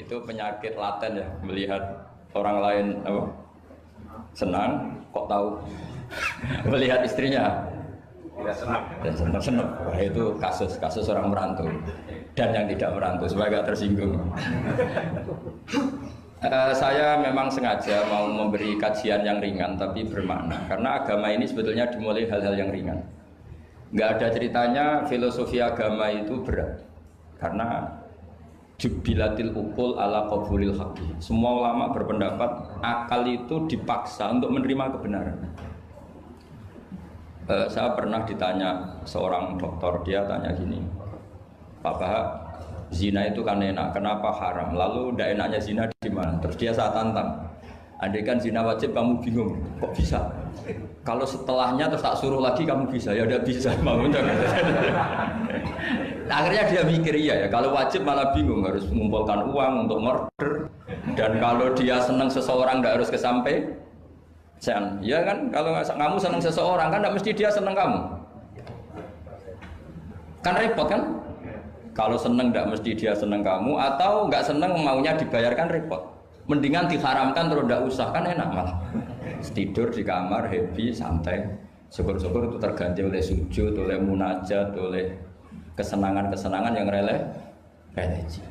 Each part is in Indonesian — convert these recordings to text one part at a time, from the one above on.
itu penyakit laten ya, melihat orang lain apa, senang kok tahu melihat istrinya tidak senang. dan senang. Wah, itu kasus orang merantau dan yang tidak merantau supaya gak tersinggung. Saya memang sengaja mau memberi kajian yang ringan tapi bermakna karena agama ini sebetulnya dimulai hal-hal yang ringan. Nggak ada ceritanya filosofi agama itu berat karena jubilatil ukul ala qabulil haqqi. Semua ulama berpendapat akal itu dipaksa untuk menerima kebenaran. Saya pernah ditanya seorang dokter, dia tanya gini, Pak Bahak, zina itu kan enak, kenapa haram? Lalu tidak enaknya zina di mana? Terus dia saya tantang, andai kan zina wajib kamu bingung, kok bisa? Kalau setelahnya terus tak suruh lagi kamu bisa, ya udah bisa. Akhirnya dia mikir iya ya, kalau wajib malah bingung, harus mengumpulkan uang untuk murder. Dan kalau dia senang seseorang tidak harus kesampaian. Ya kan, kalau kamu senang seseorang kan tidak mesti dia senang kamu. Kan repot kan? Kalau senang tidak mesti dia senang kamu, atau nggak senang maunya dibayarkan repot. Mendingan diharamkan terus tidak usah, kan enak malah. Tidur di kamar happy santai. Syukur-syukur itu terganti oleh sujud, oleh munajat, oleh kesenangan-kesenangan yang religi.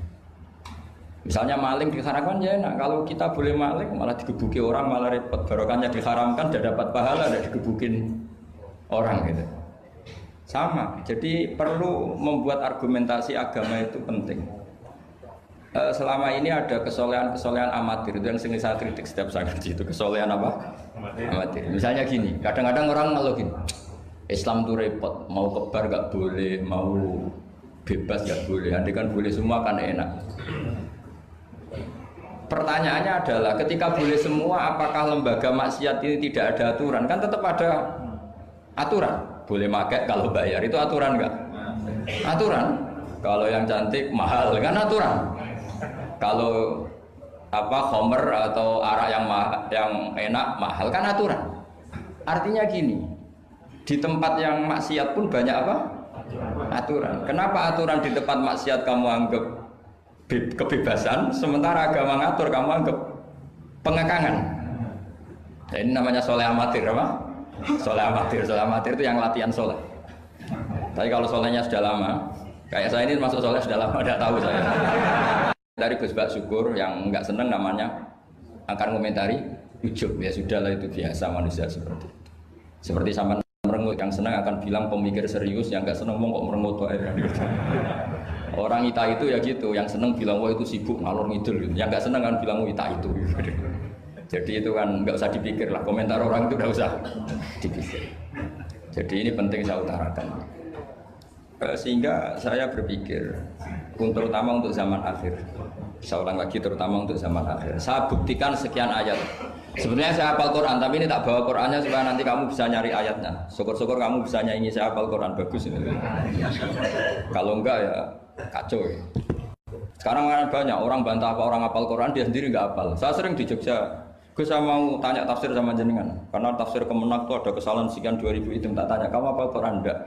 Misalnya maling diharamkan ya enak. Kalau kita boleh maling malah digebuki orang malah repot. Barokahnya diharamkan tidak dapat pahala, tidak digebukin orang gitu. Sama. Jadi perlu membuat argumentasi agama itu penting. Selama ini ada kesolehan amatir, itu yang sering saya kritik setiap saya ngaji itu. Kesolehan apa? Amatir. Misalnya gini, kadang-kadang orang ngeluh gini, Islam itu repot, mau kebar gak boleh, mau bebas gak boleh, andai kan boleh semua kan enak. Pertanyaannya adalah ketika boleh semua, apakah lembaga maksiat ini tidak ada aturan? Kan tetap ada aturan. Boleh pakai kalau bayar, itu aturan enggak? Aturan. Kalau yang cantik mahal kan aturan. Kalau apa khomer atau arak yang enak mahal kan aturan. Artinya gini, di tempat yang maksiat pun banyak apa? Aturan. Kenapa aturan di tempat maksiat kamu anggap kebebasan, sementara agama ngatur kamu anggap pengekangan? Nah, ini namanya soleh amatir apa? Soleh amatir itu yang latihan soleh. Tapi kalau solehnya sudah lama, kayak saya ini masuk soleh sudah lama, tidak tahu saya. Dari Gus Bak Syukur yang nggak seneng namanya akan komentari ujub, ya sudahlah itu biasa manusia seperti itu. Seperti sama merengut, yang senang akan bilang pemikir serius, yang nggak seneng kok merengut aja. Orang ita itu ya gitu, yang seneng bilang wah itu sibuk ngalor ngidul, gitu. Yang nggak seneng kan bilang wah ita itu. Jadi itu kan nggak usah dipikir lah, komentar orang itu nggak usah dipikir. Jadi ini penting saya utarakan. Sehingga saya berpikir, terutama untuk zaman akhir, saya ulang lagi terutama untuk zaman akhir, saya buktikan sekian ayat. Sebenarnya saya hafal Quran, tapi ini tak bawa Qurannya supaya nanti kamu bisa nyari ayatnya. Syukur-syukur kamu bisa nyanyi saya hafal Quran, bagus ini. Kalau enggak ya kacau ya. Sekarang kan banyak orang bantah apa orang hafal Quran, dia sendiri enggak hafal. Saya sering di Jogja, saya mau tanya tafsir sama jenengan, karena tafsir Kemenak itu ada kesalahan sekian 2000 itu, tak tanya kamu hafal Quran enggak?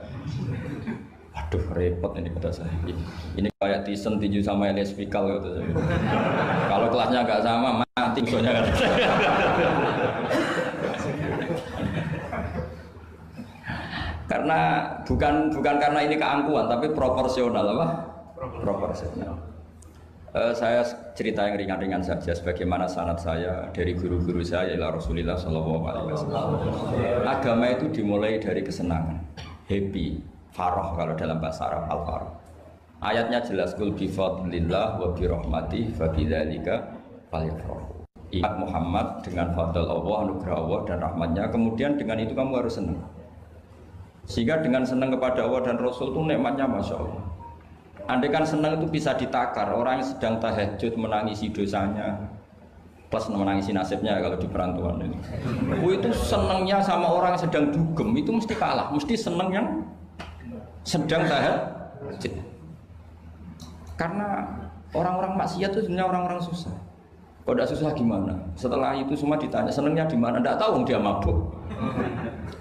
Aduh repot ini kata saya. Ini kayak Tyson tinju sama Elias Pikal gitu. Kalau kelasnya nggak sama mati soalnya kan. Karena bukan karena ini keangkuhan tapi proporsional apa? Proporsional. Saya cerita yang ringan-ringan saja sebagaimana sanad saya dari guru-guru saya ila Rasulullah sallallahu alaihi wasallam. Agama itu dimulai dari kesenangan, happy. Faroh kalau dalam bahasa Arab al-faroh. Ayatnya jelas kul bi fadlillah wa bi rahmatih fa bidzalika falyafrahu. Ingat Muhammad dengan fadl Allah, anugerah Allah dan rahmatnya, kemudian dengan itu kamu harus senang. Sehingga dengan senang kepada Allah dan Rasul itu nikmatnya Masya Allah. Andai kan senang itu bisa ditakar, orang yang sedang tahajud menangisi dosanya plus menangisi nasibnya kalau di perantauan ini. Itu senangnya sama orang yang sedang dugem itu mesti kalah, mesti senang yang sedang tahajud. Karena orang-orang maksiat itu sebenarnya orang-orang susah. Kalau tidak susah gimana? Setelah itu semua ditanya senangnya di mana? Tidak tahu dia mabuk.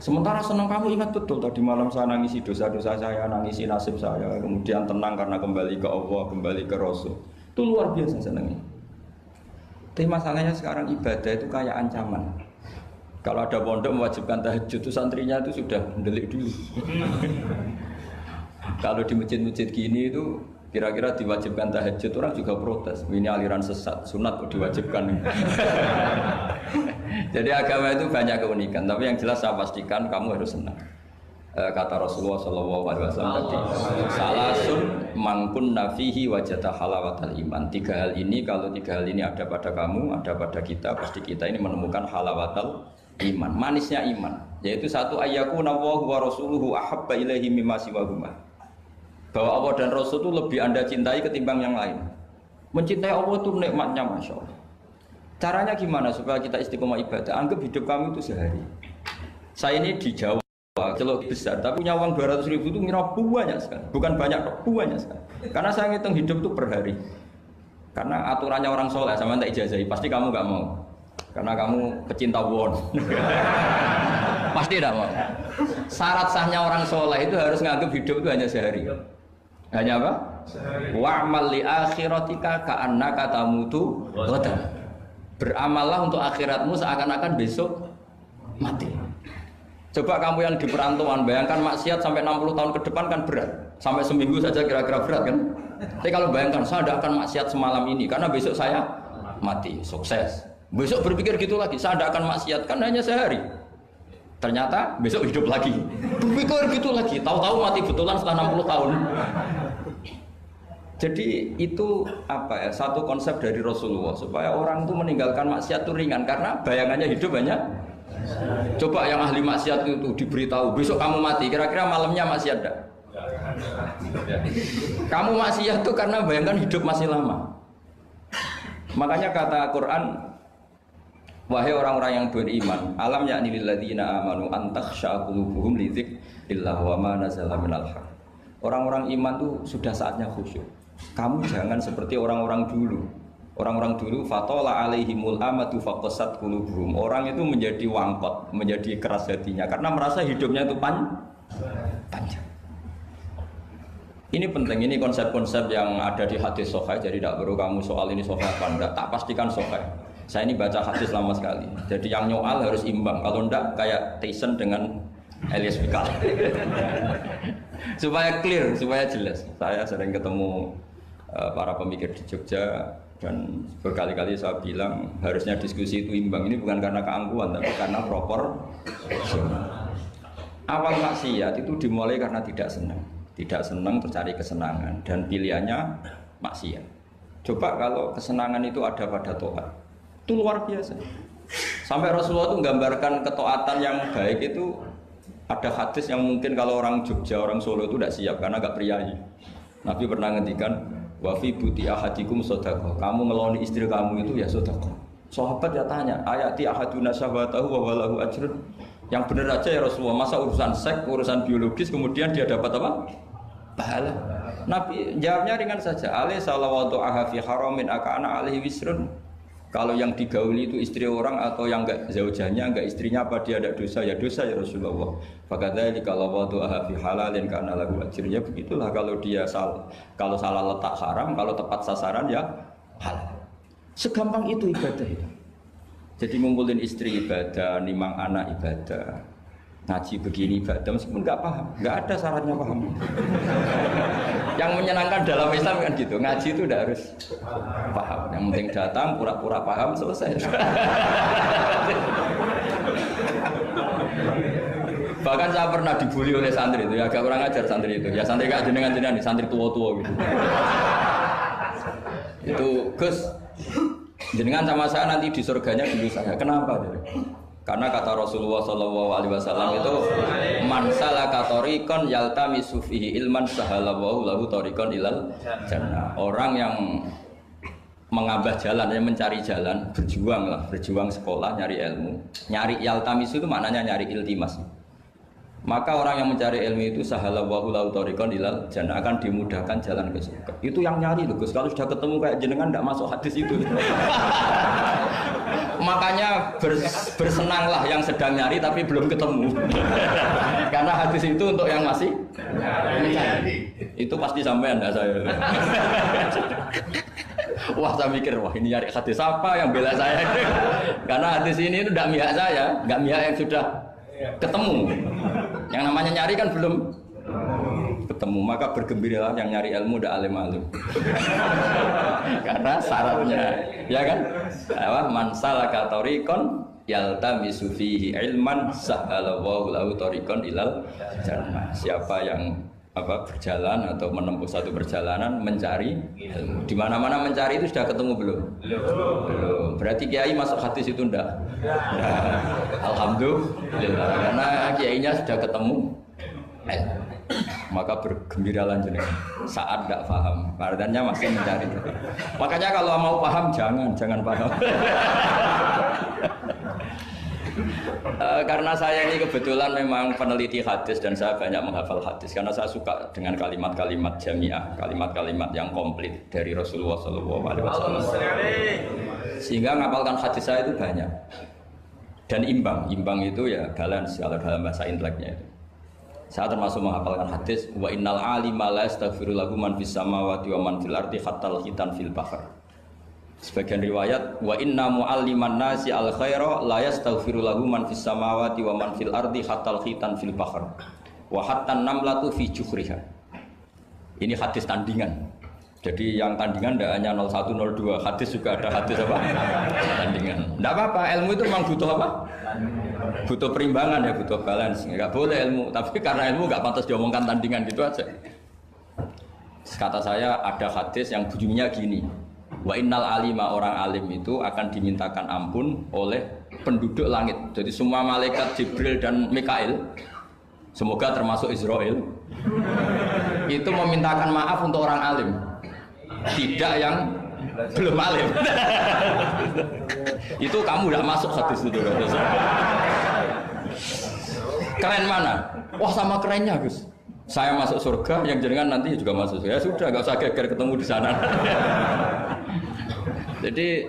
Sementara senang kamu ingat betul tadi malam saya nangisi dosa-dosa saya, nangisi nasib saya, kemudian tenang karena kembali ke Allah, kembali ke Rasul. Itu luar biasa senangnya. Tapi masalahnya sekarang ibadah itu kayak ancaman. Kalau ada pondok mewajibkan tahajud itu santrinya itu sudah mendelik dulu. Kalau di masjid-masjid gini itu kira-kira diwajibkan tahajud orang juga protes. Ini aliran sesat, sunat kok diwajibkan. Jadi agama itu banyak keunikan. Tapi yang jelas saya pastikan kamu harus senang. Kata Rasulullah SAW tadi, salasun mangkun nafihi wajata halawatal iman. 3 hal ini, kalau 3 hal ini ada pada kamu, ada pada kita, pasti kita ini menemukan halawatal iman, manisnya iman. Yaitu satu, ayyakuna Allahu wa rasuluhu ahabba ilaihi mimma siwahuma. Bahwa Allah dan Rasul itu lebih Anda cintai ketimbang yang lain. Mencintai Allah itu nikmatnya Masya Allah. Caranya gimana supaya kita istiqomah ibadah? Anggap hidup kami itu sehari. Saya ini di Jawa celok besar, tapi punya uang 200.000 itu ngira banyak sekali. Bukan banyak, banyak sekali. Karena saya ngitung hidup itu per hari. Karena aturannya orang soleh, sama tak ijazahi, pasti kamu nggak mau. Karena kamu pecinta won. Pasti tidak mau. Syarat sahnya orang soleh itu harus nganggap hidup itu hanya sehari. Hanya apa? Wa'mal li akhiratika ka'annaka tamutu ghadan. Beramallah untuk akhiratmu seakan-akan besok mati. Coba kamu yang di perantauan, bayangkan maksiat sampai 60 tahun ke depan kan berat. Sampai seminggu saja kira-kira berat kan. Tapi kalau bayangkan saya tidak akan maksiat semalam ini karena besok saya mati, sukses. Besok berpikir gitu lagi, saya tidak akan maksiat kan hanya sehari. Ternyata besok hidup lagi. Berpikir gitu lagi, tahu-tahu mati betulan setelah 60 tahun. Jadi itu apa ya, satu konsep dari Rasulullah supaya orang itu meninggalkan maksiat itu ringan karena bayangannya hidup banyak. Coba yang ahli maksiat itu diberitahu besok kamu mati, kira-kira malamnya maksiat enggak? Kamu maksiat itu karena bayangkan hidup masih lama. Makanya kata Quran, wahai orang-orang yang beriman, alam yakni lil ladzina amanu an takhsha qulubuhum li dzikrillah wa ma nazala minal haq. Orang-orang iman itu sudah saatnya khusyuk. Kamu jangan seperti orang-orang dulu. Orang-orang dulu fatola alaihimul amatu faqasat qulubuhum. Orang itu menjadi wangkot, menjadi keras hatinya karena merasa hidupnya itu panjang. Ini penting, ini konsep-konsep yang ada di hadis sahih. Jadi tidak perlu kamu soal ini sahih apa enggak, tak pastikan sahih. Saya ini baca hadis lama sekali. Jadi yang nyoal harus imbang. Kalau enggak kayak Tyson dengan Elias Pikal. Supaya clear, supaya jelas. Saya sering ketemu para pemikir di Jogja. Dan berkali-kali saya bilang harusnya diskusi itu imbang. Ini bukan karena keangkuhan, tapi karena proper. Awal maksiat itu dimulai karena tidak senang. Tidak senang tercari kesenangan dan pilihannya maksiat. Coba kalau kesenangan itu ada pada taat, itu luar biasa. Sampai Rasulullah itu menggambarkan ketaatan yang baik itu ada hadis yang mungkin kalau orang Jogja, orang Solo itu tidak siap karena agak priayi. Nabi pernah ngendikan, wa fi buti ahadikum shadaqah. Kamu ngeloni istri kamu itu ya sedekah. Sahabat ya tanya, ayati ahaduna syahwatahu wa walahu ajrun. Yang benar aja ya Rasulullah, masa urusan seks, urusan biologis kemudian dia dapat apa? Pahala. Nabi jawabnya ringan saja. Alaihi salawatu aha fi haramin akana alaihi wisrun. Kalau yang digauli itu istri orang atau yang enggak zaujahnya, enggak istrinya, apa dia ada dosa? Ya dosa ya Rasulullah. Fakadzalika lawatu aha fi halalin kana lahu ajr. Ya begitulah kalau dia kalau salah letak haram, kalau tepat sasaran ya halal. Segampang itu ibadah itu. Jadi ngumpulin istri ibadah, nimang anak ibadah, ngaji begini ibadah, meskipun nggak paham, nggak ada syaratnya paham. Yang menyenangkan dalam Islam kan gitu, ngaji itu udah harus paham. Yang penting datang, pura-pura paham, selesai. Bahkan saya pernah dibully oleh santri itu, ya agak kurang ajar santri itu. Ya santri kayak jenengan-jenengan, santri tua-tua gitu. Itu Gus, jenengan sama saya nanti di surganya dulu saya. Kenapa? Karena kata Rasulullah SAW itu man salaka tariqan yaltamisu fihi ilman sahalallahu lahu tariqan ilal jannah. Orang yang mengambah jalan, yang mencari jalan, berjuang lah, berjuang sekolah, nyari ilmu. Nyari yaltamisu itu maknanya nyari iltimas. Maka orang yang mencari ilmu itu sahalallahu lahu tariqan ilal jannah, akan dimudahkan jalan ke surga. Itu yang nyari loh Gus. Kalau sudah ketemu kayak jenengan enggak masuk hadis itu. Makanya bersenanglah yang sedang nyari tapi belum ketemu. Karena hadis itu untuk yang masih mencari. Itu pasti sampai Anda saya. Wah saya mikir, wah ini nyari hadis apa yang bela saya? Karena hadis ini itu tidak mihak saya, nggak mihak yang sudah ketemu. Yang namanya nyari kan belum ketemu, maka bergembiralah yang nyari ilmu udah alim-alim. Karena syaratnya, ya kan? Man salaka tariqan yaltamisu fihi ilman sahhalallahu lahu tariqan ilal jannah. Siapa yang berjalan atau menempuh satu perjalanan mencari ilmu. Di mana-mana mencari itu sudah ketemu belum? Belum. Berarti kiai masuk hadis itu enggak? Alhamdulillah. Karena kiainya sudah ketemu ilmu. Maka bergembiralah jenengan saat tidak paham. Artinya masih mencari. Makanya kalau mau paham jangan paham. Karena saya ini kebetulan memang peneliti hadis dan saya banyak menghafal hadis karena saya suka dengan kalimat-kalimat jamiah, kalimat-kalimat yang komplit dari Rasulullah SAW. Sehingga ngapalkan hadis saya itu banyak dan imbang itu ya balance kalau dalam bahasa inteleknya itu. Saya termasuk menghafalkan hadis wa innal alima la yastaghfiru lahu man fis samawati wa man fil ardi hatta al-khitan fil bahr. Sebagian riwayat wa inna mu'alliman nasi al khaira la yastaghfiru lahu man fis samawati wa man fil ardi hatta al-khitan fil bahr wa hatta an-namlatu fi juhriha. Ini hadis tandingan. Jadi yang tandingan tidak hanya 01 02, hadis juga ada hadis apa? Tandingan. Tidak apa-apa, ilmu itu memang butuh apa? Butuh perimbangan ya, butuh balance. Enggak boleh ilmu, tapi karena ilmu enggak pantas diomongkan tandingan gitu aja. Kata saya ada hadis yang bunyinya gini. Wa innal alima, orang alim itu akan dimintakan ampun oleh penduduk langit. Jadi semua malaikat Jibril dan Mikail, semoga termasuk Israel, itu memintakan maaf untuk orang alim, tidak yang belum alim. Itu kamu tidak masuk hadis itu. Keren mana? Wah sama kerennya Gus. Saya masuk surga, yang jenengan nanti juga masuk surga. Ya sudah, nggak usah geger ketemu di sana. Jadi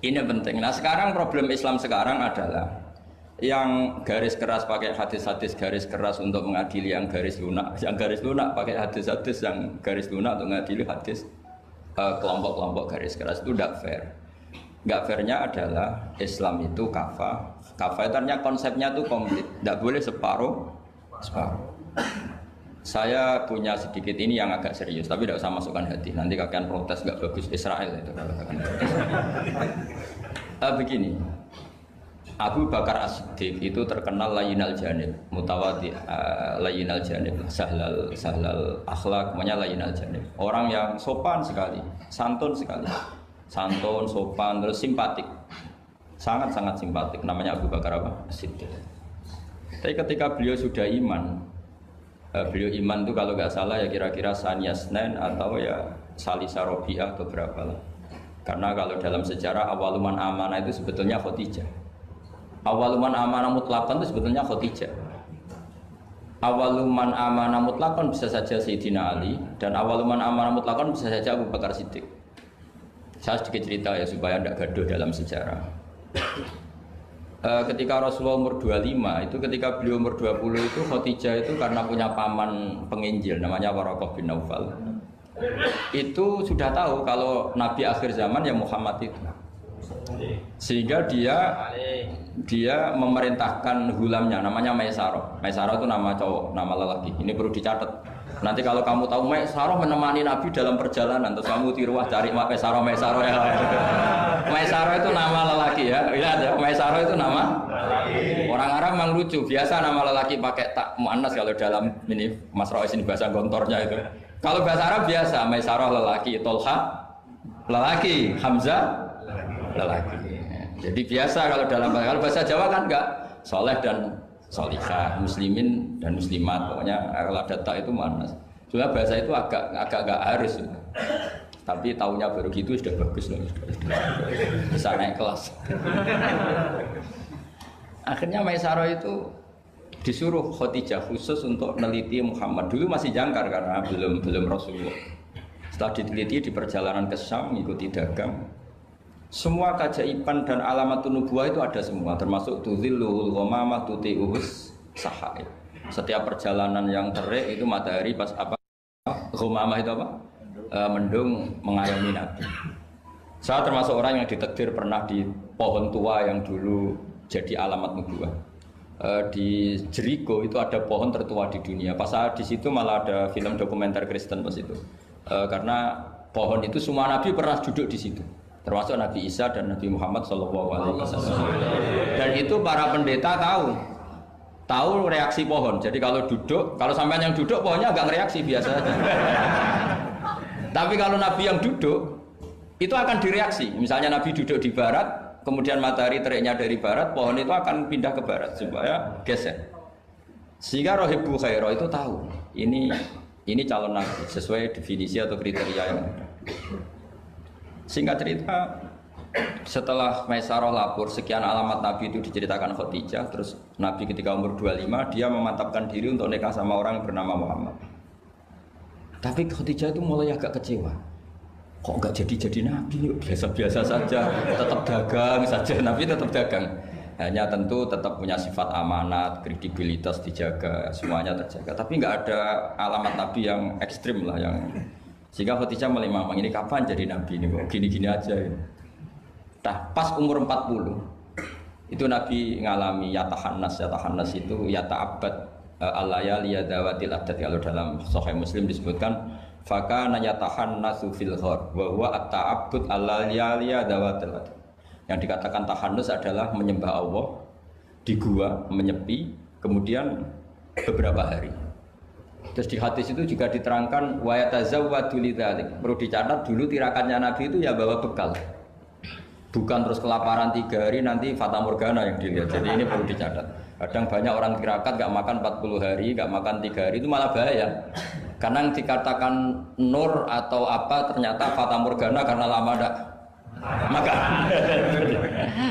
ini penting. Nah sekarang problem Islam sekarang adalah yang garis keras pakai hadis-hadis garis keras untuk mengadili yang garis lunak pakai hadis-hadis yang garis lunak untuk mengadili hadis kelompok-kelompok garis keras itu tidak fair. Nggak fairnya adalah Islam itu kafah itu artinya konsepnya itu komplit, tidak boleh separuh. Saya punya sedikit ini yang agak serius, tapi tidak usah masukkan hati. Nanti kalian protes nggak bagus Israel itu. Begini, Abu Bakar As-Siddiq itu terkenal layinal janib, mutawadi layinal janib, sahlal akhlak, namanya layinal janib. Orang yang sopan sekali, santun sekali, santun, sopan, terus simpatik, sangat-sangat simpatik. Namanya Abu Bakar apa? As-Siddiq. Tapi ketika beliau sudah iman, beliau iman itu kalau nggak salah ya kira-kira Saniyasnen atau ya Salisa Robiah atau berapa lah. Karena kalau dalam sejarah awaluman amanah itu sebetulnya Khadijah. Awaluman amanah mutlakon itu sebetulnya Khadijah. Awaluman amanah mutlakon bisa saja Sayyidina Ali dan awaluman amanah mutlakon bisa saja Abu Bakar Siddiq. Saya sedikit cerita ya supaya tidak gaduh dalam sejarah. Ketika Rasulullah umur 25 itu ketika beliau umur 20 itu Khadijah itu karena punya paman penginjil namanya Waraqah bin Naufal itu sudah tahu kalau Nabi akhir zaman ya Muhammad itu, sehingga dia memerintahkan hulamnya namanya Maisarah. Maisarah itu nama cowok, nama lelaki. Ini perlu dicatat. Nanti kalau kamu tahu Maisarah menemani Nabi dalam perjalanan, terus kamu tiruah cari Maisarah ya. Maisarah itu nama lelaki ya. Lihat ya, Maisarah itu nama. Orang Arab memang lucu. Biasa nama lelaki pakai tak muannas kalau dalam ini Mas Rois ini bahasa gontornya itu. Kalau bahasa Arab biasa Maisarah lelaki, Tolha lelaki, Hamzah lelaki. Jadi biasa kalau bahasa Jawa kan enggak soleh dan solihah, muslimin dan muslimat, pokoknya kalau ada tak itu manas. Soalnya bahasa itu agak harus, tapi tahunya baru gitu sudah bagus loh, bisa naik kelas. Akhirnya Maisarah itu disuruh Khadijah khusus untuk meneliti Muhammad. Dulu masih jangkar karena belum Rasulullah. Setelah diteliti di perjalanan ke Syam, mengikuti dagang. Semua keajaiban dan alamatun nubuwah itu ada semua, termasuk tuzilluhul ghamamah tuti'uhus sahaib. Setiap perjalanan yang terik itu matahari pas apa? Ghamamah itu apa? mendung mengayomi Nabi. Saya termasuk orang yang ditakdir pernah di pohon tua yang dulu jadi alamat nubuah. Di Jericho itu ada pohon tertua di dunia. Pas saat di situ malah ada film dokumenter Kristen pas itu. Karena pohon itu semua Nabi pernah duduk di situ, termasuk Nabi Isa dan Nabi Muhammad SAW. Dan itu para pendeta tahu reaksi pohon. Jadi kalau duduk, kalau sampean yang duduk pohonnya agak reaksi biasa aja. Tapi kalau Nabi yang duduk itu akan direaksi. Misalnya Nabi duduk di barat, kemudian matahari teriknya dari barat, pohon itu akan pindah ke barat supaya geser. Sehingga Rohibu Khairo itu tahu ini calon Nabi sesuai definisi atau kriteria yang ada. Singkat cerita, setelah Maisarah lapor sekian alamat Nabi itu diceritakan Khadijah, terus Nabi ketika umur 25 dia memantapkan diri untuk nikah sama orang yang bernama Muhammad. Tapi Khadijah itu mulai agak kecewa. Kok nggak jadi Nabi? Biasa-biasa saja, tetap dagang saja. Nabi tetap dagang. Hanya tentu tetap punya sifat amanat, kredibilitas dijaga, semuanya terjaga. Tapi nggak ada alamat Nabi yang ekstrim lah yang sehingga Khadijah mulai mamang ini kapan jadi Nabi ini kok gini-gini aja. Nah, pas umur 40 itu Nabi ngalami yatahannas itu yata'abbad al-layali yadawatil adat. Kalau dalam Sahih Muslim disebutkan fakana yatahannasu fil ghar wa huwa at-ta'abbud al-layali yadawatil adat. Yang dikatakan tahannus adalah menyembah Allah di gua, menyepi, kemudian beberapa hari. Terus di hadis itu juga diterangkan wa yatazawwadu lidzalik. Perlu dicatat dulu tirakannya Nabi itu ya bawa bekal. Bukan terus kelaparan 3 hari nanti fata morgana yang dilihat. Jadi ini perlu dicatat. Kadang banyak orang tirakat gak makan 40 hari, gak makan 3 hari itu malah bahaya. Karena yang dikatakan nur atau apa ternyata fata morgana karena lama ndak makan.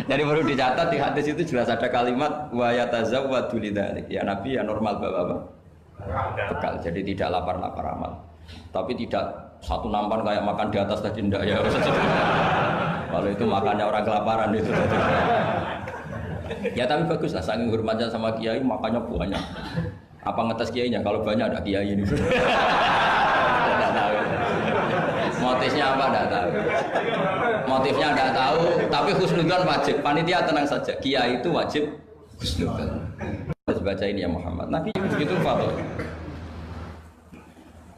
Jadi perlu dicatat di hadis itu jelas ada kalimat wa yatazawwadu lidzalik. Ya Nabi ya normal bawa apa? Bekal. Jadi tidak lapar-lapar amat. Tapi tidak satu nampan kayak makan di atas tadi ndak ya. Kalau itu makannya orang kelaparan itu. Ya tapi bagus lah, saking hormatnya sama kiai makannya banyak. Apa ngetes kiainya? Kalau banyak ada kiai ini. Tidak tahu. Motifnya apa? Tidak tahu. Motifnya tidak tahu. Tapi husnudzon wajib. Panitia tenang saja. Kiai itu wajib husnudzon. Harus baca ini ya Muhammad. Nabi begitu fatwa.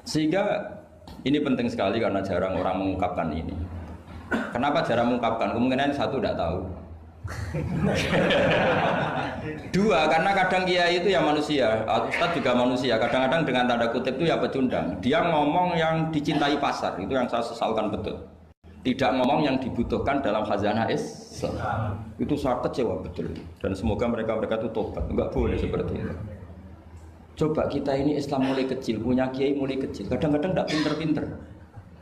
Sehingga ini penting sekali karena jarang orang mengungkapkan ini. Kenapa jarang mengungkapkan? Kemungkinan satu tidak tahu. Dua, karena kadang kiai itu ya manusia, Ustadz juga manusia. Kadang-kadang dengan tanda kutip itu ya pecundang. Dia ngomong yang dicintai pasar, itu yang saya sesalkan betul. Tidak ngomong yang dibutuhkan dalam khazanah Islam. Itu saya kecewa betul. Dan semoga mereka itu tobat. Enggak boleh seperti itu. Coba kita ini Islam mulai kecil, punya kiai mulai kecil. Kadang-kadang tidak pinter-pinter.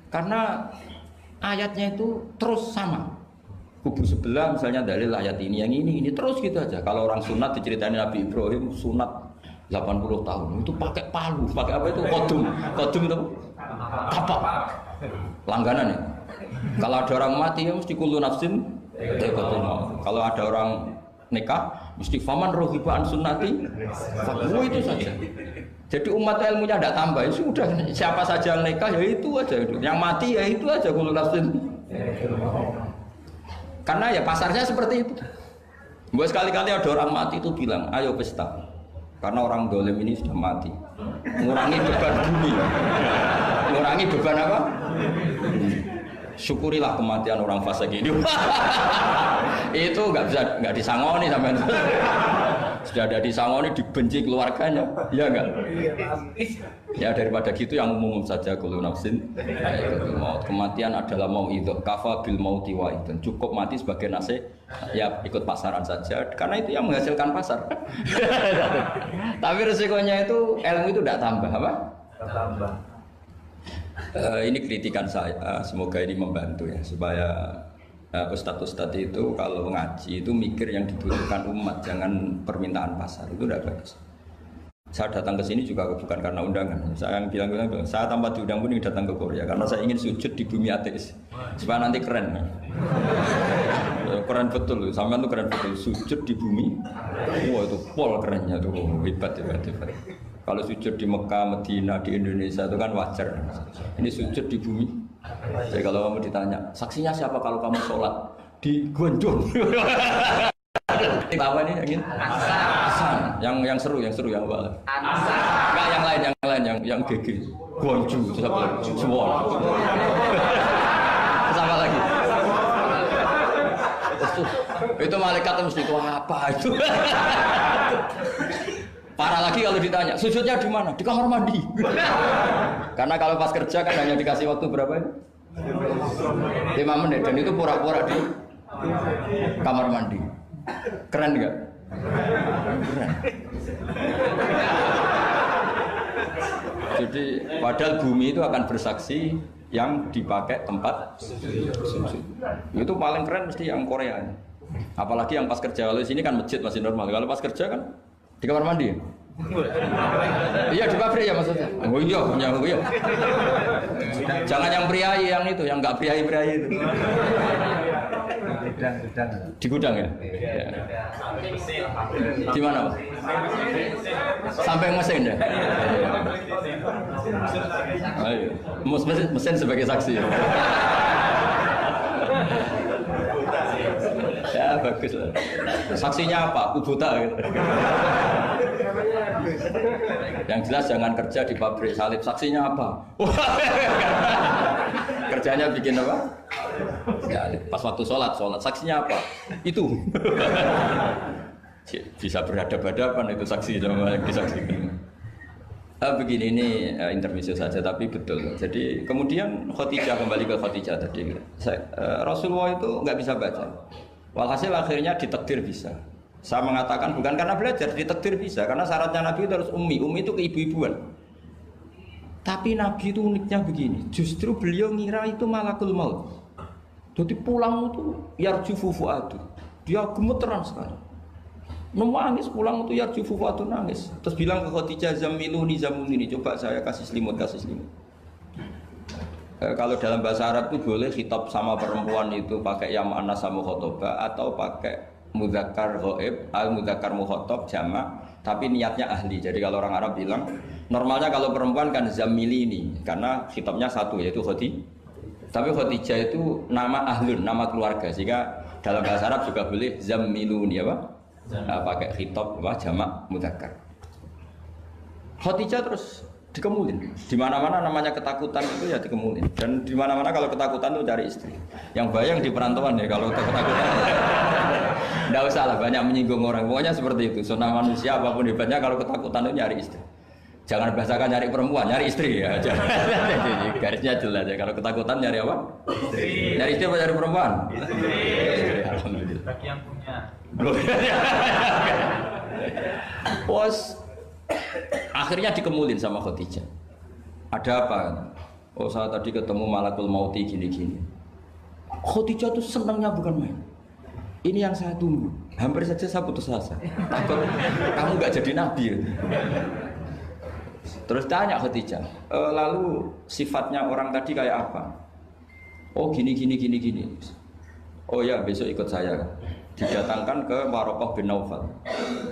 Karena ayatnya itu terus sama. Kubu sebelah misalnya dalil ayat ini, yang ini terus gitu aja. Kalau orang sunat diceritain Nabi Ibrahim sunat 80 tahun itu pakai palu, pakai apa itu kodum itu kapak langganan ya. Kalau ada orang mati ya mesti kullu nafsin dha'iqatul maut. Kalau ada orang nikah mesti faman rohiba an sunnati fakhu, itu saja. Jadi umat ilmunya tidak tambah, ya sudah siapa saja yang nikah ya itu aja, yang mati ya itu aja kullu nafsin. Karena ya pasarnya seperti itu. Buat sekali-kali ada orang mati itu bilang, ayo pesta. Karena orang dolim ini sudah mati. Ngurangi beban bumi. Ngurangi beban apa? Syukurilah kematian orang fasik ini. Itu nggak disangoni sampai. Sudah ada disangoni, dibenci keluarganya, ya enggak? Ya daripada gitu yang umum saja kullu nafsin dha'iqatul maut. Kematian adalah mau'idhah, kafa bil mauti wa'idun. Cukup mati sebagai nasihat, ya ikut pasaran saja karena itu yang menghasilkan pasar. Tapi resikonya itu ilmu itu tidak tambah apa? Tambah. Ini kritikan saya, semoga ini membantu ya supaya ustadz-ustadz itu kalau ngaji itu mikir yang dibutuhkan umat, jangan permintaan pasar, itu tidak bagus. Saya datang ke sini juga bukan karena undangan. Saya yang bilang saya tanpa diundang pun datang ke Korea karena saya ingin sujud di bumi ateis supaya nanti keren. Keren betul, sampean tuh keren betul, sujud di bumi. Wah itu pol kerennya tuh, hebat. Kalau sujud di Mekah, Medina, di Indonesia itu kan wajar. Ini sujud di bumi. Jadi kalau kamu ditanya, saksinya siapa kalau kamu sholat di Guangzhou? Apa ini yang ini? Asan. Yang seru yang apa? Enggak yang lain yang GG. Guangzhou itu apa? Suwon. Sama lagi. Itu malaikat mesti itu apa itu? Parah lagi kalau ditanya, sujudnya di mana? Di kamar mandi. Karena kalau pas kerja kan hanya dikasih waktu berapa itu? 5 menit dan itu pura-pura di kamar mandi. Keren nggak? Keren. Jadi padahal bumi itu akan bersaksi yang dipakai tempat sujud. Itu paling keren mesti yang Korea. Apalagi yang pas kerja. Kalau di sini kan masjid masih normal. Kalau pas kerja kan di kamar mandi. Iya di pabrik ya maksudnya. Oh iya. Jangan yang priai yang itu, yang nggak priai itu. Gudang. Di gudang ya? Ya. Di mana, Pak? Sampai mesin ya? Ayo. Mesin sebagai saksi. Ya bagus lah. Saksinya apa? Kubuta gitu. Yang jelas jangan kerja di pabrik salib. Saksinya apa? Kerjanya bikin apa? Ya, pas waktu sholat. Saksinya apa? Itu. Bisa berhadapan-hadapan itu saksi sama yang disaksikan. Begini ini intermezzo saja tapi betul. Jadi kemudian Khadijah kembali ke Khadijah tadi. Rasulullah itu nggak bisa baca. Walhasil akhirnya ditakdir bisa. Saya mengatakan bukan karena belajar, ditakdir bisa. Karena syaratnya Nabi itu harus ummi. Ummi itu keibu-ibuan. Tapi Nabi itu uniknya begini. Justru beliau ngira itu malakul maut. Jadi pulang itu yarjufu fuadu. Dia gemeteran sekali. Nangis pulang itu yarjufu fuadu nangis. Terus bilang ke Khadijah zamiluni zamulini. Coba saya kasih selimut. Kalau dalam bahasa Arab itu boleh khitab sama perempuan itu pakai yang muannas sama khotoba atau pakai mudzakkar ghaib, mudzakkar mukhatab jamak, tapi niatnya ahli. Jadi kalau orang Arab bilang, normalnya kalau perempuan kan zamilini karena khitabnya satu yaitu Khadijah. Tapi Khadijah itu nama ahlun, nama keluarga. Sehingga dalam bahasa Arab juga boleh zamiluni apa? Pakai khitab apa jamak mudzakkar. Khadijah terus dikemulin. Di mana-mana namanya ketakutan itu ya dikemulin. Dan di mana-mana kalau ketakutan itu cari istri. Yang bayang di perantauan ya kalau ketakutan. Enggak usah lah banyak menyinggung orang. Pokoknya seperti itu. Sunnah manusia apapun hebatnya kalau ketakutan itu nyari istri. Jangan bahasakan nyari perempuan, nyari istri ya. Garisnya jelas ya. Kalau ketakutan nyari apa? Istri. Nyari istri apa nyari perempuan? Istri. Alhamdulillah. Bagi yang punya. Akhirnya dikemulin sama Khadijah. Ada apa? Oh saya tadi ketemu malakul mauti gini-gini. Khadijah tuh senangnya bukan main. Ini yang saya tunggu. Hampir saja saya putus asa. Takut kamu nggak jadi nabi. Terus tanya Khadijah, lalu sifatnya orang tadi kayak apa? Oh gini. Oh ya besok ikut saya. Didatangkan ke Waraqah bin Naufal.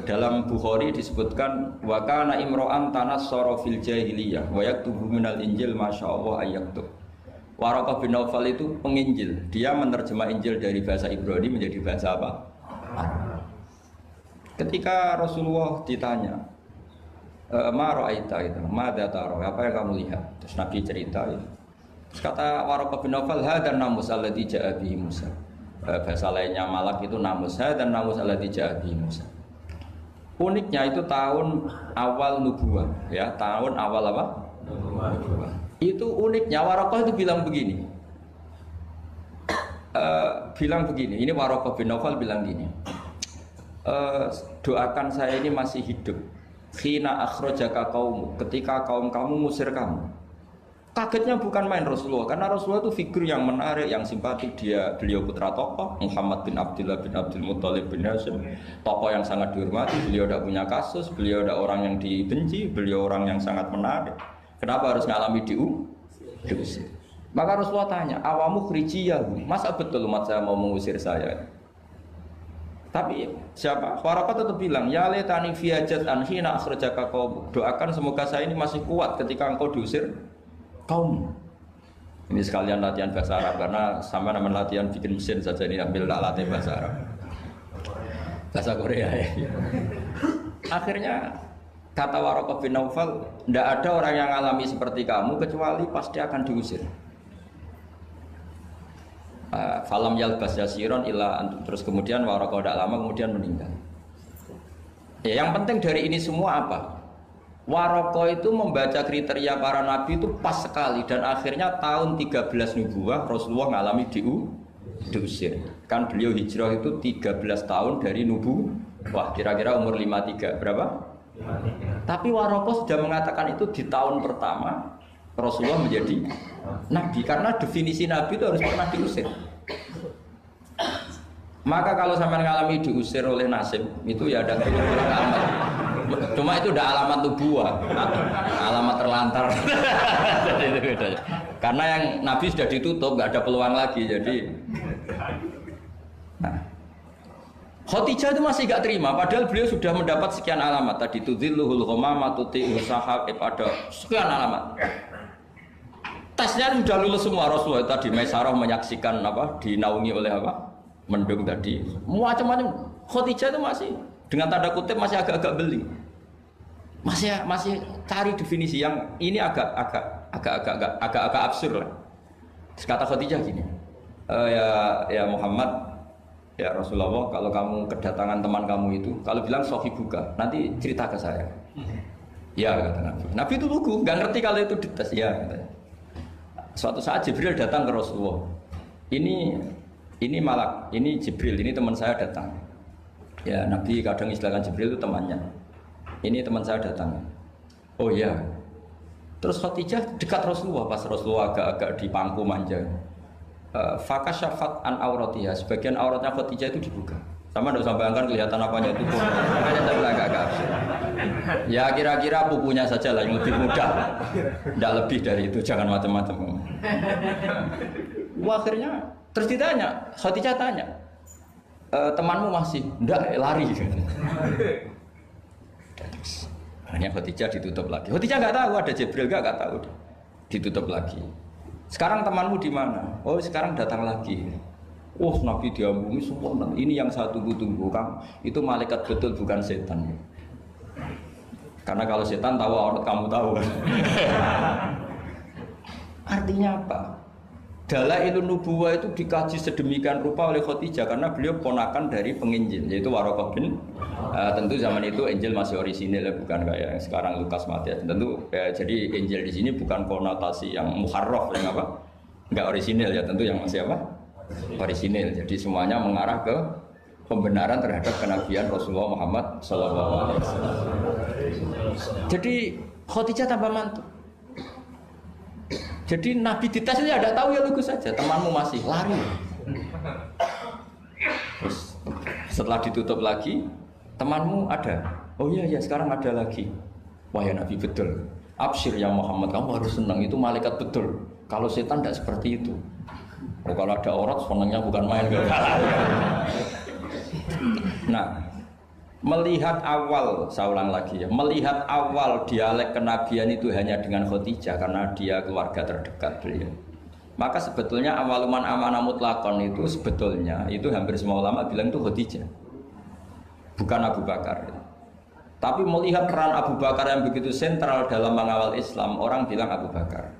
Dalam Bukhari disebutkan wa kana imro'an tanassara fil jahiliyah wa yaktubu minal injil masyaallah ayaktub. Waraqah bin Naufal itu penginjil. Dia menerjemah Injil dari bahasa Ibrani menjadi bahasa apa? Ketika Rasulullah ditanya, ma ra'aita itu, ma dataro, apa yang kamu lihat? Terus Nabi cerita itu. Terus kata Waraqah bin Naufal, hadan namus alladzi ja'a bihi Musa. Bahasa lainnya malak itu namus dan namus alladzi ja'a bihi Musa. Uniknya itu tahun awal nubuwah, ya tahun awal apa? Nubuwah. Itu uniknya Waraqah itu bilang begini. Ini Waraqah bin Naufal bilang gini. Doakan saya ini masih hidup. Khina akhrajaka qaum, ketika kaum kamu ngusir kamu. Kagetnya bukan main Rasulullah, karena Rasulullah itu figur yang menarik, yang simpatik. Beliau putra tokoh, Muhammad bin Abdullah bin Abdul Muttalib bin Hashim, tokoh yang sangat dihormati. Beliau tidak punya kasus, beliau tidak orang yang dibenci, beliau orang yang sangat menarik. Kenapa harus ngalami diusir? Maka Rasulullah tanya, awamu khrijiyahu, masa betul umat saya mau mengusir saya? Tapi siapa? Waraqah tetap bilang, ya letani fiyajat anhina akhrajaka qaum. Doakan semoga saya ini masih kuat ketika engkau diusir kaum. Ini sekalian latihan bahasa Arab karena sama nama latihan bikin mesin saja ini ambil latih bahasa Arab. Bahasa Korea ya. Akhirnya kata Waraqah bin Naufal, tidak ada orang yang alami seperti kamu kecuali pasti akan diusir. Falam yalbas yasiron illa antum. Terus kemudian Waraqah tidak lama kemudian meninggal. Ya, yang penting dari ini semua apa? Waraqah itu membaca kriteria para nabi itu pas sekali dan akhirnya tahun 13 nubuwah Rasulullah mengalami diusir. Kan beliau hijrah itu 13 tahun dari nubuwah, kira-kira umur 53 berapa? 53. Tapi Waraqah sudah mengatakan itu di tahun pertama Rasulullah menjadi nabi, karena definisi nabi itu harus pernah diusir. Maka kalau sampai mengalami diusir oleh nasib itu ya ada alamat. Cuma itu udah alamat nubuwah, alamat terlantar. Jadi itu bedanya. Karena yang nabi sudah ditutup, nggak ada peluang lagi. Jadi, nah, Khadijah itu masih nggak terima, padahal beliau sudah mendapat sekian alamat. Tadi tudzilluhul ghamamah tuti'u sahab, ada sekian alamat. Tesnya sudah lulus semua. Rasulullah tadi Maisarah menyaksikan apa, dinaungi oleh apa, mendung tadi, macam-macam. Khadijah itu masih dengan tanda kutip masih agak-agak beli, masih cari definisi yang ini agak absurd lah. Kata Khadijah gini, ya Muhammad, ya Rasulullah, kalau kamu kedatangan teman kamu itu, kalau bilang sohibuka, nanti cerita ke saya. Ya kata Nabi. Nabi itu lugu, nggak ngerti kalau itu dites. Ya katanya. Suatu saat Jibril datang ke Rasulullah. Ini malak, ini Jibril, ini teman saya datang. Ya Nabi kadang istilahkan Jibril itu temannya. Ini teman saya datang. Oh iya. Terus Khadijah dekat Rasulullah, pas Rasulullah agak-agak dipangku manja. Fakasyafat an auratiha, sebagian auratnya Khadijah itu dibuka. Sama tidak usah bayangkan kelihatan apanya itu. Makanya saya bilang agak absurd. Ya kira-kira pupunya saja lah yang lebih mudah. Tidak lebih dari itu, jangan macam-macam. Wah, akhirnya terus ditanya, Khadijah tanya, temanmu masih? Tidak, lari. Akhirnya Khadijah ditutup lagi. Khadijah nggak tahu ada Jibril, nggak tahu. Ditutup lagi. Sekarang temanmu di mana? Oh sekarang datang lagi. Oh Nabi diambungi sempurna. Ini yang saya tunggu-tunggu, Kang. Itu malaikat betul, bukan setan. Karena kalau setan tahu aurat kamu tahu kan. Artinya apa? Dalailun nubuwah itu dikaji sedemikian rupa oleh Khadijah karena beliau ponakan dari penginjil, yaitu Waraqah bin. Tentu zaman itu Injil masih orisinil, bukan kayak yang sekarang Lukas Matius. Tentu jadi Injil di sini bukan konotasi yang muharraf yang apa? Enggak orisinil ya, tentu yang masih apa? Orisinil. Jadi semuanya mengarah ke pembenaran terhadap kenabian Rasulullah Muhammad SAW. Jadi Khadijah tambah mantap. Jadi Nabi dites itu ya tidak tahu, ya lugu saja. Temanmu masih lari. Terus setelah ditutup lagi, temanmu ada. Oh iya ya sekarang ada lagi. Wah ya Nabi betul. Absyir ya Muhammad, kamu harus senang, itu malaikat betul. Kalau setan tidak seperti itu. Oh, kalau ada aurat senangnya bukan main. Nah, melihat awal, saya ulang lagi ya, melihat awal dialek kenabian itu hanya dengan Khadijah karena dia keluarga terdekat beliau. Maka sebetulnya awaluman amanah mutlakon itu sebetulnya itu hampir semua ulama bilang itu Khadijah, bukan Abu Bakar. Tapi melihat peran Abu Bakar yang begitu sentral dalam mengawal Islam, orang bilang Abu Bakar.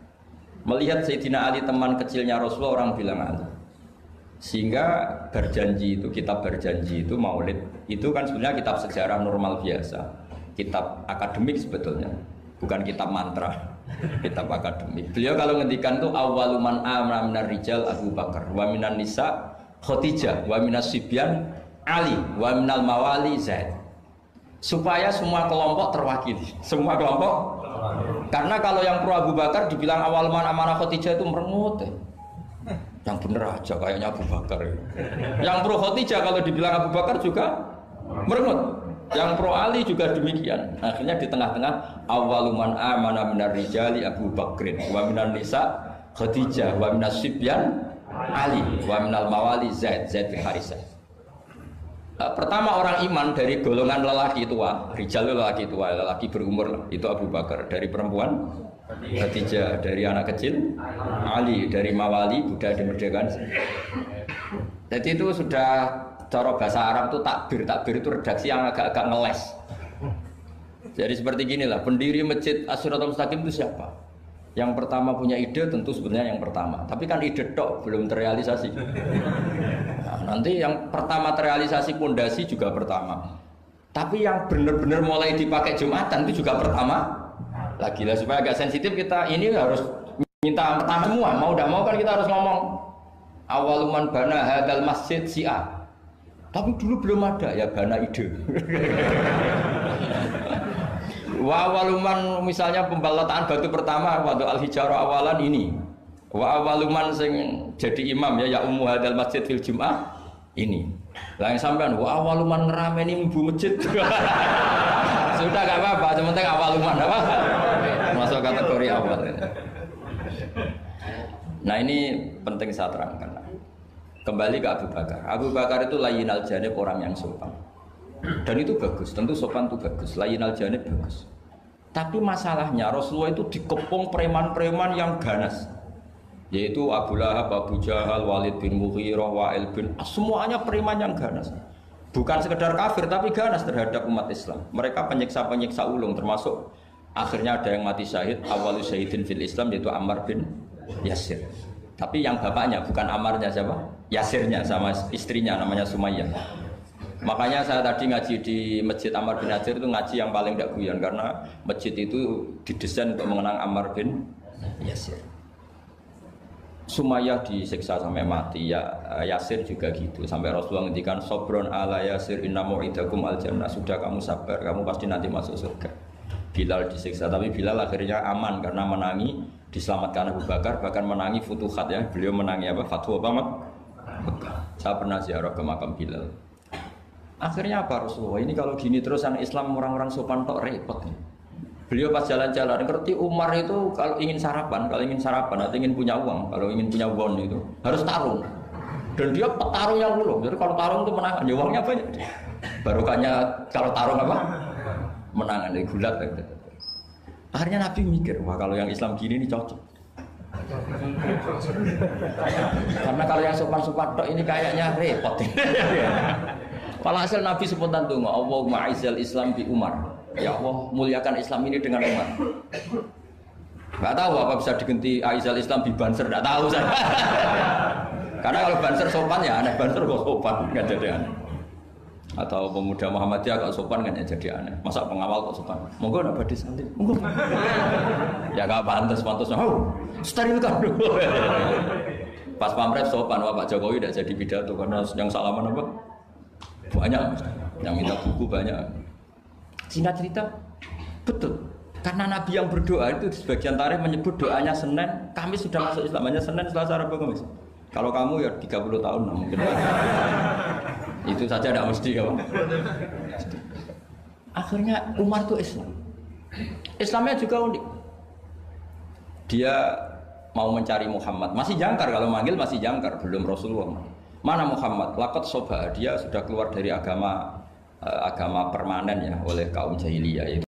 Melihat Sayyidina Ali teman kecilnya Rasulullah, orang bilang Ali. Sehingga berjanji itu, kitab berjanji itu, maulid itu kan sebenarnya kitab sejarah normal biasa, kitab akademik sebetulnya, bukan kitab mantra, kitab akademik. Beliau kalau ngendikan tuh awaluman amana minar rijal Abu Bakar, wa minan nisa Khadijah, wa minas sibyan Ali, wa minal mawali Zaid. Supaya semua kelompok terwakili, semua kelompok. Karena kalau yang pro Abu Bakar dibilang awaluman amanah Khadijah itu merengut. Yang bener aja kayaknya Abu Bakar. Yang pro Khadijah kalau dibilang Abu Bakar juga merengut. Yang pro Ali juga demikian. Akhirnya di tengah-tengah awaluman amana minar rijali Abu Bakrin, wa minan nisa Khadijah, wa minas sibyan Ali, wa minal mawali Zaid bin Harisah. Pertama orang iman dari golongan lelaki tua, rijal lelaki tua, lelaki berumur lah, itu Abu Bakar. Dari perempuan Khadijah, dari anak kecil Ali, dari mawali budak dimerdekakan. Jadi itu sudah cara bahasa Arab itu takbir itu redaksi yang agak-agak ngeles. Jadi seperti gini lah, pendiri masjid As-Siratal Mustaqim itu siapa? Yang pertama punya ide tentu sebenarnya yang pertama, tapi kan ide tok belum terrealisasi. Nah, nanti yang pertama terrealisasi pondasi juga pertama, tapi yang benar-benar mulai dipakai Jumatan itu juga pertama. Lagi lah supaya agak sensitif kita ini harus minta pertama semua, mau tidak mau kan kita harus ngomong awaluman bana hadal masjid si'a. Tapi dulu belum ada ya bana ide. Wa awaluman misalnya pembalataan batu pertama waktu al-hijarah awalan ini. Wa awaluman sing jadi imam ya ummu hadal masjid fil jum'ah ini. Lah yang sampean wa awaluman ngerameni mlebu masjid. Sudah enggak apa-apa, yang penting awaluman apa? Masuk kategori awal. Nah, ini penting saya terangkan. Kembali ke Abu Bakar. Abu Bakar itu layyinal janib, orang yang sopan. Dan itu bagus, tentu sopan itu bagus, layyinal janib bagus. Tapi masalahnya Rasulullah itu dikepung preman-preman yang ganas. Yaitu Abu Lahab, Abu Jahal, Walid bin Mughirah, Wa'il bin semuanya preman yang ganas. Bukan sekedar kafir tapi ganas terhadap umat Islam. Mereka penyiksa-penyiksa ulung, termasuk akhirnya ada yang mati syahid, awal syahidin fil Islam, yaitu Ammar bin Yasir. Tapi yang bapaknya bukan Ammarnya, siapa? Yasirnya sama istrinya namanya Sumayyah. Makanya saya tadi ngaji di Masjid Ammar bin Yasir itu ngaji yang paling tidak guyon, karena masjid itu didesain untuk mengenang Ammar bin Yasir. Sumayyah disiksa sampai mati, ya Yasir juga gitu. Sampai Rasulullah ngendikan sobron ala Yasir inna mu'idakum al jannah, sudah kamu sabar, kamu pasti nanti masuk surga. Bilal disiksa, tapi Bilal akhirnya aman karena menangi, diselamatkan Abu Bakar, bahkan menangi futuhat ya. Beliau menangi apa? Fatwa apa? Saya pernah ziarah ke makam Bilal. Akhirnya apa Rasulullah? Ini kalau gini terus anak Islam orang-orang sopan tok repot. Beliau pas jalan-jalan ngerti Umar itu kalau ingin sarapan atau ingin punya uang, kalau ingin punya won itu harus tarung. Dan dia petarung yang ulung. Jadi kalau tarung itu menang, ya uangnya banyak. Barokahnya kalau tarung apa? Menangan dari gulat. Akhirnya Nabi mikir, wah kalau yang Islam gini ini cocok. Karena kalau yang sopan-sopan tok ini kayaknya repot. Walhasil Nabi spontan tunggu, Allahumma aizal Islam bi Umar. Ya Allah, muliakan Islam ini dengan Umar. Gak tahu apa bisa diganti aizal Islam bi Banser, gak tahu saya. Karena kalau Banser sopan ya aneh, Banser kok sopan, gak jadi aneh. Atau pemuda Muhammadiyah kalau sopan kan ya jadi aneh. Masa pengawal kok sopan? Monggo nak badhe santai. Monggo. Ya gak pantas. Oh, sterilkan dulu. Pas pamret sopan, wah Pak Jokowi tidak jadi pidato karena yang salaman apa? Banyak, yang minta buku banyak. Singkat cerita, betul. Karena Nabi yang berdoa itu di sebagian tarikh menyebut doanya Senin, Kamis sudah masuk Islam, hanya Senin, Selasa, Rabu, Kamis. Kalau kamu ya 30 tahun nah mungkin. Itu saja tidak mesti ya. Akhirnya Umar itu Islam. Islamnya juga unik. Dia mau mencari Muhammad, masih jangkar kalau manggil masih jangkar, belum Rasulullah. Mana Muhammad? Laqad soba, dia sudah keluar dari agama permanen ya oleh kaum jahiliyah.